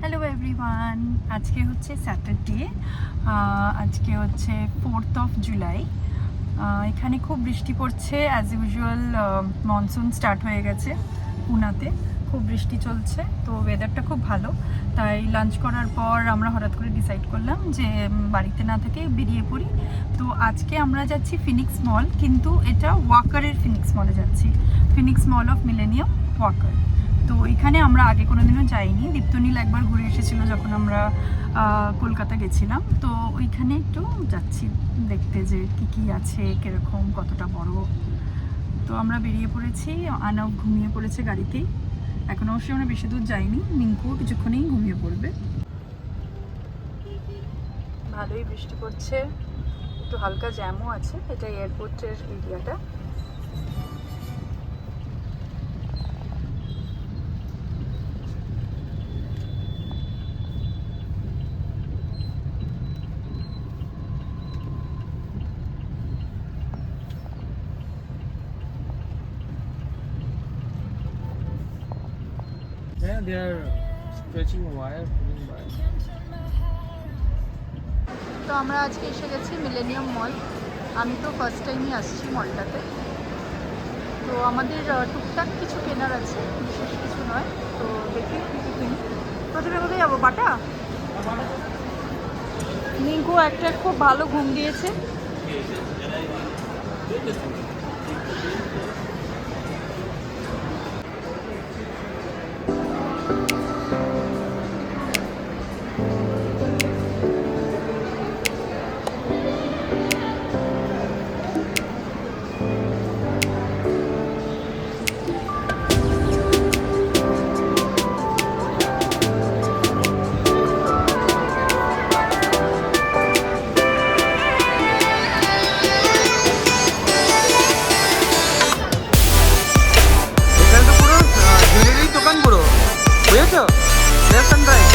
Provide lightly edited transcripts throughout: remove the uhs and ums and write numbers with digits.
Hello everyone, আজকে হচ্ছে Saturday, আজকে হচ্ছে 4th জুলাই। এখানে খুব বৃষ্টি পড়ছে অ্যাজ ইউজুয়াল। মনসুন স্টার্ট হয়ে গেছে পুনাতে, খুব বৃষ্টি চলছে, তো ওয়েদারটা খুব ভালো। তাই লাঞ্চ করার পর আমরা হঠাৎ করে ডিসাইড করলাম যে বাড়িতে না থেকে বেরিয়ে পড়ি। তো আজকে আমরা যাচ্ছি ফিনিক্স মল, কিন্তু এটা ওয়াকারের ফিনিক্স মলে যাচ্ছি, Phoenix Mall of Millennium Wakad. তো এখানে আমরা আগে কোনোদিনও যাইনি। দীপ্তনীল একবার ঘুরে এসেছিলো যখন আমরা কলকাতা গেছিলাম, তো ওইখানে একটু যাচ্ছি দেখতে যে কী আছে, কীরকম, কতটা বড়। তো আমরা বেরিয়ে পড়েছি, আনাও ঘুমিয়ে পড়েছে গাড়িতেই। এখন অবশ্যই আমরা বেশি দূর যাইনি, মিঙ্কুও কিছুক্ষণেই ঘুমিয়ে পড়বে। ভালোই বৃষ্টি পড়ছে, একটু হালকা জ্যামও আছে। এটা এয়ারপোর্টের এরিয়াটা। Yeah, they are stretching wire, pulling wire. তো আমরা আজকে এসে গেছি মিলেনিয়াম মল। আমি তো ফার্স্ট টাইমই আসছি মলটাতে। তো আমাদের টুকটাক কিছু কেনার আছে, বিশেষ কিছু নয়। তো দেখি কী কী কিনি। প্রথমে কোথায় যাবো? বাটা। মিঙ্কু একটা খুব ভালো ঘুম দিয়েছে। এখানে তো পুরো জুয়েলারির দোকান পুরো, বুঝেছো? Left and right.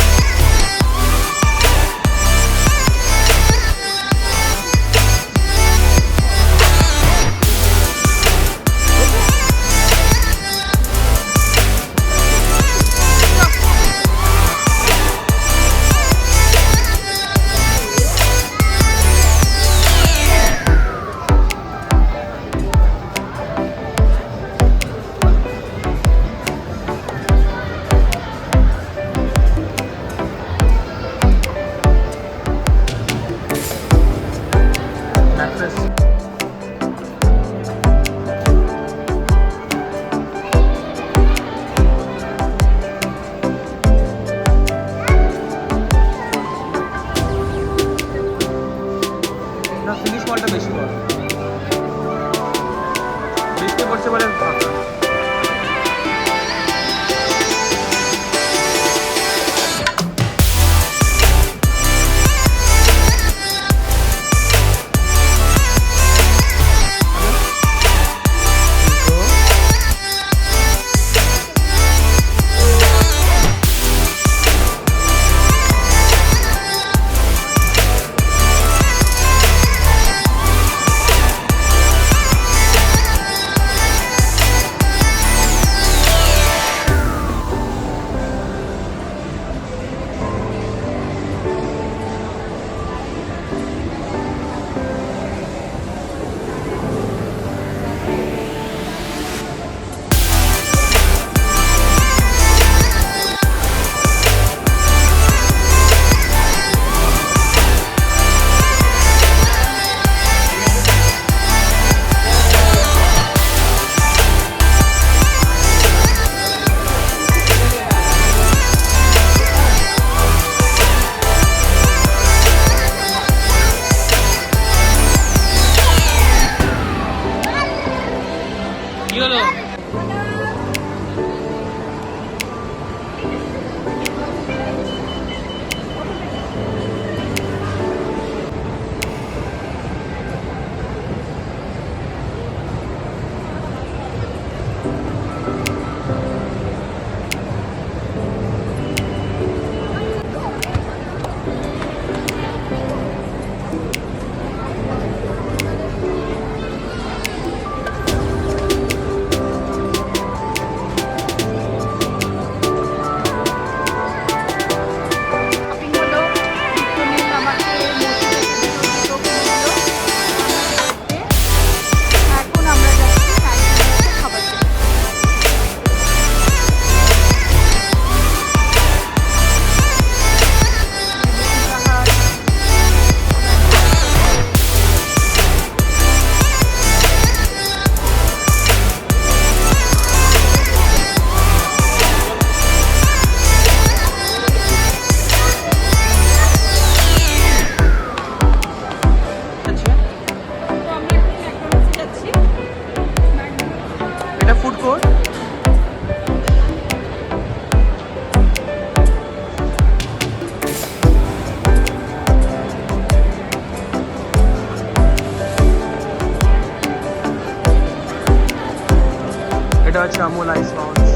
Amul Ice Mounts.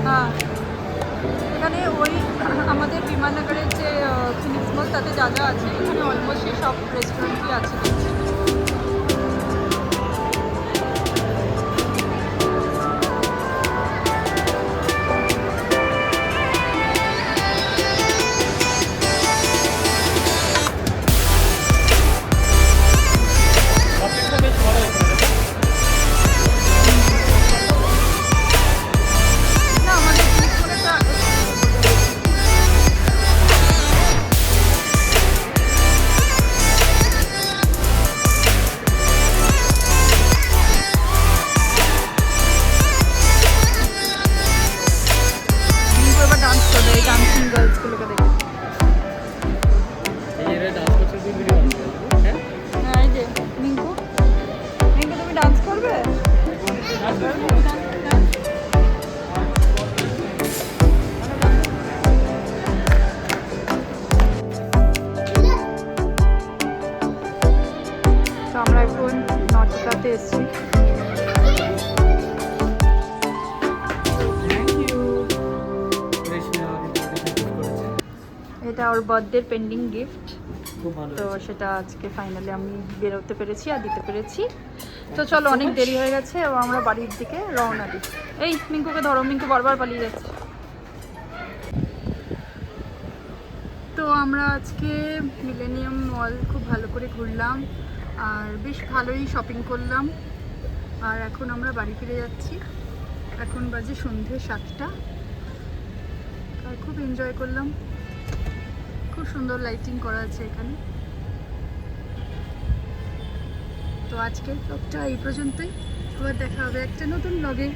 হ্যাঁ, এখানে ওই আমাদের বিমাননগরের যে ফিনিক্স মল তাতে যা যা আছে এখানে অলমোস্ট সব রেস্টুরেন্টই আছে দেখছি। না, আমাদের ফিনিক্স মলেরটা এবার ডান্স করবে, এই ডান্সিং গার্লসগুলোকে দেখে। হ্যাঁ, এই যে মিঙ্কু, মিঙ্কু তুমি ডান্স করবে? তো আমরা এখন নটাতে এসেছি। এটা ওর বার্থডের পেন্ডিং গিফট, খুব ভালো তো সেটা আজকে ফাইনালি আমি বেরোতে পেরেছি আর দিতে পেরেছি। তো চলো, অনেক দেরি হয়ে গেছে এবং আমরা বাড়ির দিকে রওনা দিই। এই মিঙ্কুকে ধরো, মিঙ্কু বারবার পালিয়ে যাচ্ছে। তো আমরা আজকে মিলেনিয়াম মল খুব ভালো করে ঘুরলাম আর বেশ ভালোই শপিং করলাম, আর এখন আমরা বাড়ি ফিরে যাচ্ছি। এখন বাজে সন্ধে 7টা আর খুব এনজয় করলাম, খুব সুন্দর লাইটিং করা আছে এখানে। তো আজকের ব্লগটা এই পর্যন্তই, আবার দেখা হবে একটা নতুন ব্লগে।